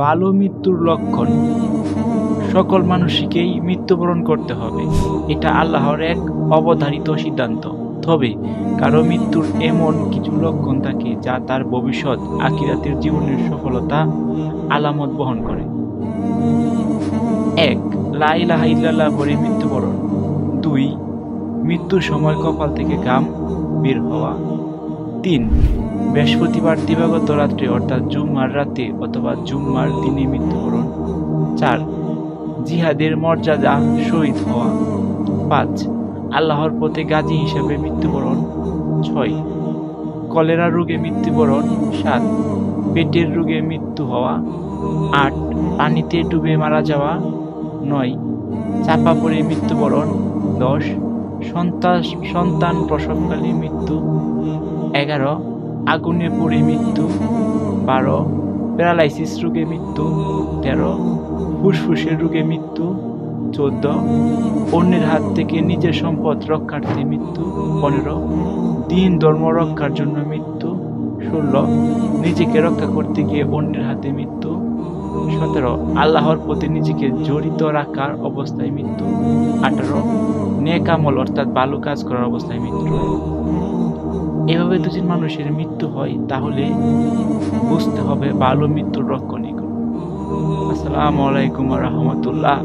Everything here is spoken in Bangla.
ভালো মৃত্যুর লক্ষণ। সকল মানুষকেই মৃত্যুবরণ করতে হবে, এটা আল্লাহর এক অবধারিত সিদ্ধান্ত। তবে কারো মৃত্যুর এমন কিছু লক্ষণ থাকে যা তার ভবিষ্যৎ আখিরাতের জীবনের সফলতা আলামত বহন করে। ১. লা ইলাহা ইল্লাল্লাহ বলে মৃত্যুবরণ। ২. মৃত্যুর সময় কপাল থেকে ঘাম বের হওয়া। ৩. বৃহস্পতিবার দিবাগত রাত্রে অর্থাৎ জুম্মার রাতে অথবা জুম্মার দিনে মৃত্যুবরণ। ৪. জিহাদের মর্যাদা শহীদ হওয়া। ৫. আল্লাহর পথে গাজী হিসেবে মৃত্যুবরণ। ৬. কলেরা রোগে মৃত্যুবরণ। ৭. পেটের রোগে মৃত্যু হওয়া। ৮. পানিতে ডুবে মারা যাওয়া। ৯. চাপা পড়ে মৃত্যুবরণ। ১০. সন্তান প্রসবকালে মৃত্যু। ১১. আগুনে পড়ে মৃত্যু। ১২. প্যারালাইসিস রোগে মৃত্যু। ১৩. ফুসফুসের রোগে মৃত্যু। ১৪. অন্যের হাত থেকে নিজের সম্পদ রক্ষার্থে মৃত্যু। ১৫. দিন ধর্ম রক্ষার জন্য মৃত্যু। ১৬. নিজেকে রক্ষা করতে গিয়ে অন্যের হাতে মৃত্যু। ১৭. আল্লাহর প্রতি নিজেকে জড়িত রাখার অবস্থায় মৃত্যু। ১৮. নেক আমল অর্থাৎ ভালো কাজ করার অবস্থায় মৃত্যু। এভাবে যদি মানুষের মৃত্যু হয় তাহলে বুঝতে হবে ভালো মৃত্যুর লক্ষণ এগুলো। আসসালামু আলাইকুম ওয়া রাহমাতুল্লাহ।